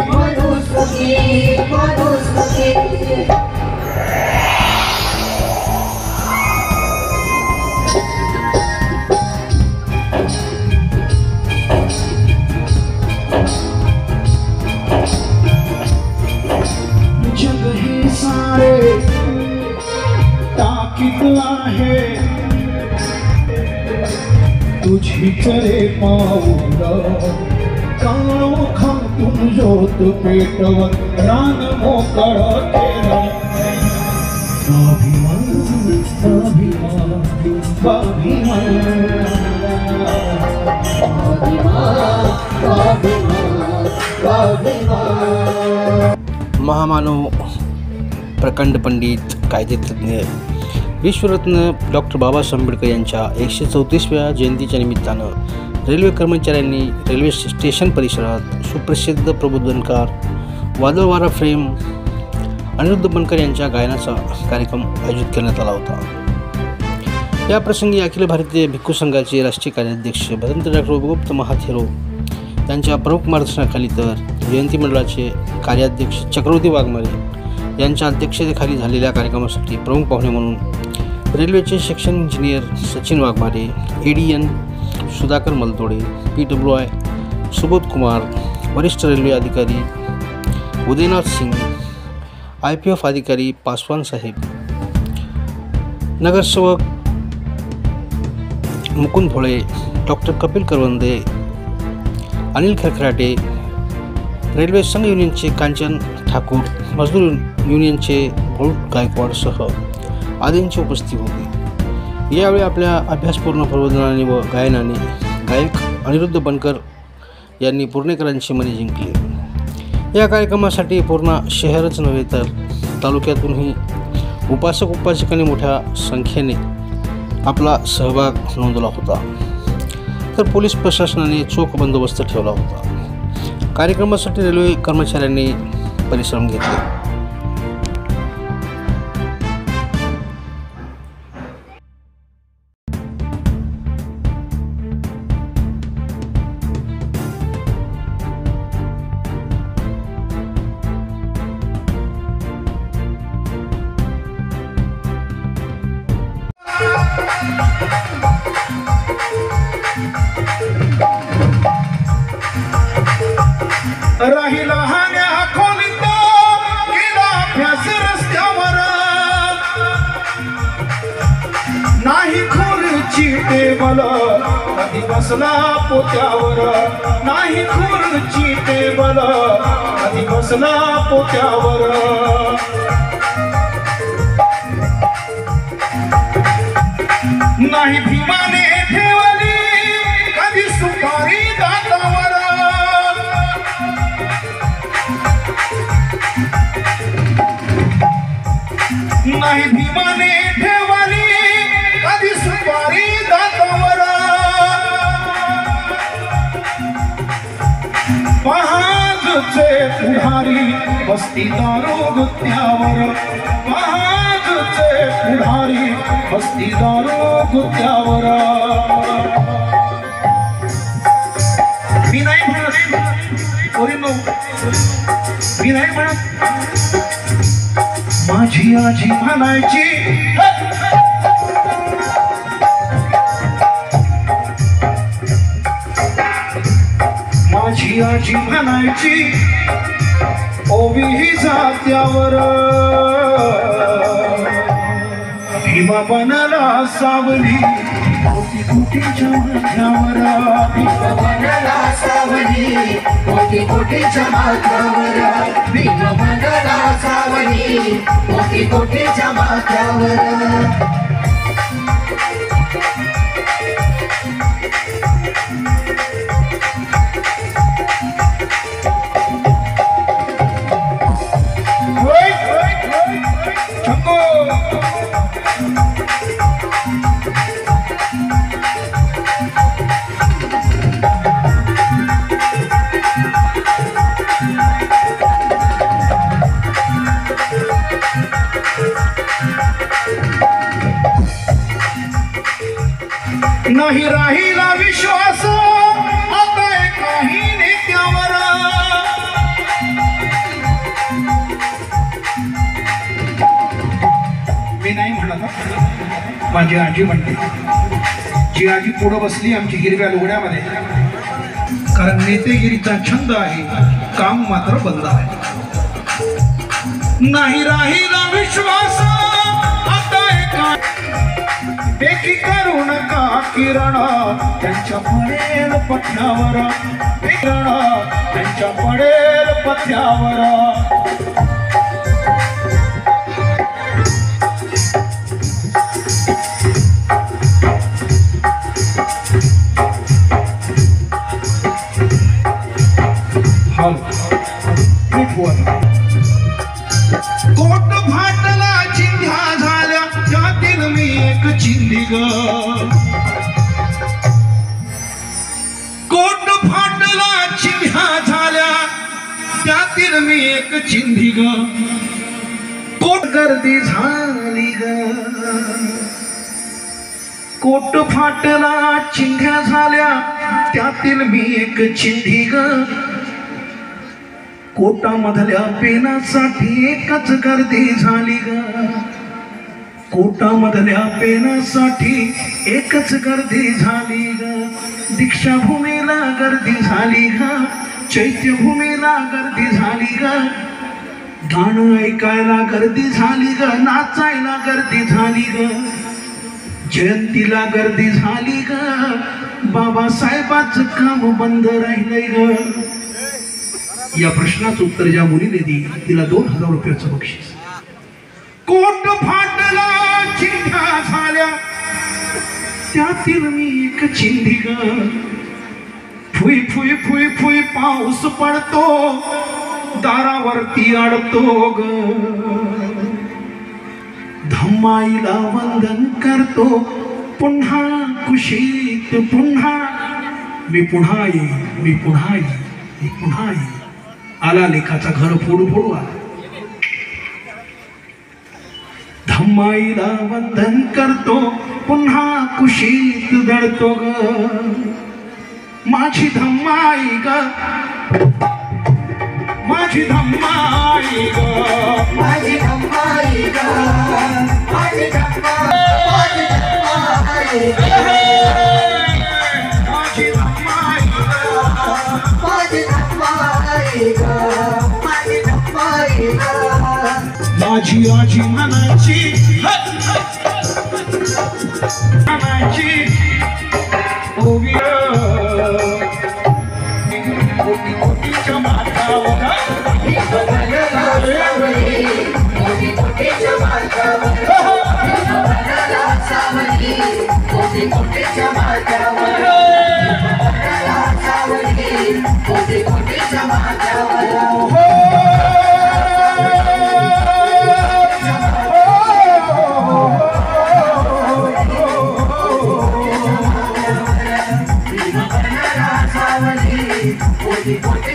मनुस्मृती मनुस्मृती जग हे सारे ताकीद आहे तुझी करे पाऊल काळोखा तुम ज्योत पेटवत रान मोकळ केलं स्वाभिमान स्वाभिमान स्वाभिमान महामानव प्रकांड पंडित कायदेतज्ञ विश्वरत्न डॉक्टर बाबासाहेब आंबेडकर यांच्या 134व्या जयंतीच्या निमित्तानं रेल्वे कर्मचाऱ्यांनी रेल्वे स्टेशन परिसरात सुप्रसिद्ध प्रबोधनकार वादळवारा फ्रेम अनिरुद्ध बनकर यांच्या गायनाचा कार्यक्रम आयोजित करण्यात आला होता। या प्रसंगी अखिल भारतीय भिक्खू संघाचे राष्ट्रीय कार्याध्यक्ष भदंत डॉक्टर उपगुप्त महाथेरो यांच्या प्रमुख मार्गदर्शनाखाली तर जयंती मंडळाचे कार्याध्यक्ष चक्रवर्ती वाघमारे यांच्या अध्यक्षतेखाली झालेल्या कार्यक्रमासाठी प्रमुख पाहुणे म्हणून रेल्वेचे section engineer Sachin Waghmare, ADN Sudhakar Maltode, PWI Subodh Kumar, वरिष्ठ रेल्वे अधिकारी उदयनाथ सिंग, IPF अधिकारी पासवान साहेब, नगरसेवक मुकुंद भोळे, डॉक्टर कपिल करवंदे, अनिल खरखराटे, रेल्वे संघ युनियनचे कांचन ठाकूर, मजदूर युनियनचे भोळ गायकवाडसह आदींची उपस्थिती होती। यावेळी आपल्या अभ्यासपूर्ण प्रबोधनाने व गायनाने गायक अनिरुद्ध बनकर यांनी पुणेकरांची मने जिंकली। या कार्यक्रमासाठी पूर्ण शहरच नव्हे तर तालुक्यातूनही उपासक उपासिकांनी मोठ्या संख्येने आपला सहभाग नोंदवला होता, तर पोलीस प्रशासनाने चोख बंदोबस्त ठेवला होता। कार्यक्रमासाठी रेल्वे कर्मचाऱ्यांनी परिश्रम घेतले। राहिला हान्या खोलीत गेला अभ्यास रस्त्यावर नाही खुर्ची टेबल कधी बसला पोत्यावर नाही खुर्ची टेबल कधी बसला पोत्यावर नाही भीमाने ठेवली कधी सुपारी दातावर नाही भीमाने ठेवली कधी सुपारी दातावर महाजचे पुढारी बसती दारू गुत्त्यावर महाजचे पुढारी बसती दारू गुत्त्यावर मी नाही म्हणत मी नाही म्हणत माझी आजी म्हणायची माझी आजी म्हणायची ओवी ही जात्यावर भीमा बनला सावली कोटी कोटीच्या माथ्यावर भीमा बनला सावली कोटी कोटीच्या माथ्यावर भीमा बनला सावली कोटी कोटीच्या माथ्यावर माझी आजी म्हणते, जी आजी पुढं बसली आमची हिरव्या लुगड्यामध्ये, कारण नेतेगिरीचा छंद आहे, काम मात्र बंद आहे. नाही राहिला विश्वास आता एका एकी करू नका किरण त्यांच्या पडेल पथ्यावर, किरण त्यांच्या पडेल पथ्यावर. कोट फाटला चिंध्या झाल्या त्यातील मी एक चिंधी ग. कोट फाटला चिंध्या झाल्या त्यातील मी एक चिंधी ग. कोट गर्दी झाली ग. कोट फाटला चिंध्या झाल्या त्यातील मी एक चिंधी ग. कोटामधल्या पेनासाठी एकच गर्दी झाली ग. कोटामधल्या पेनासाठी एकच गर्दी झाली ग. दीक्षाभूमीला गर्दी झाली ग. चैत्यभूमीला गर्दी झाली ग. गाणं ऐकायला गर्दी झाली ग. नाचायला गर्दी झाली ग. जयंतीला गर्दी झाली ग. बाबासाहेबांचं काम बंद राहिलंय ग. या प्रश्नाचं उत्तर ज्या मुलीने दिली तिला 2000 रुपयाचं बक्षीस. कोट फाटला चिंध्या झाल्या त्यातील मी एक चिंधी ग. फुई फुई फुई फुई पाऊस पडतो दारावरती अडतो ग. धम्माईला वंदन करतो पुन्हा कुशीत पुन्हा. मी पुन्हा येईन, मी पुन्हा येईन, मी पुन्हा येईन. आला लेखाचा घर फोडू फोडू आला. धम्माईला वंदन करतो पुन्हा कुशीत दडतो ग. माझी धम्माई ग, माझी धम्माई ग, माझी धम्माई ग, माझी धम्माई ग, माझी धम्माई ग, माझी धम्माई ग, माझी धम्माई ग. माझी आजी म्हणायची ओवी कोटी कोटीच्या माथ्यावर कोटी कोटीच्या माथ्यावर, सावली कोटी कोटीच्या माथ्यावर, सावली कोटी कोटीच्या माथ्यावर. कोटी कोटी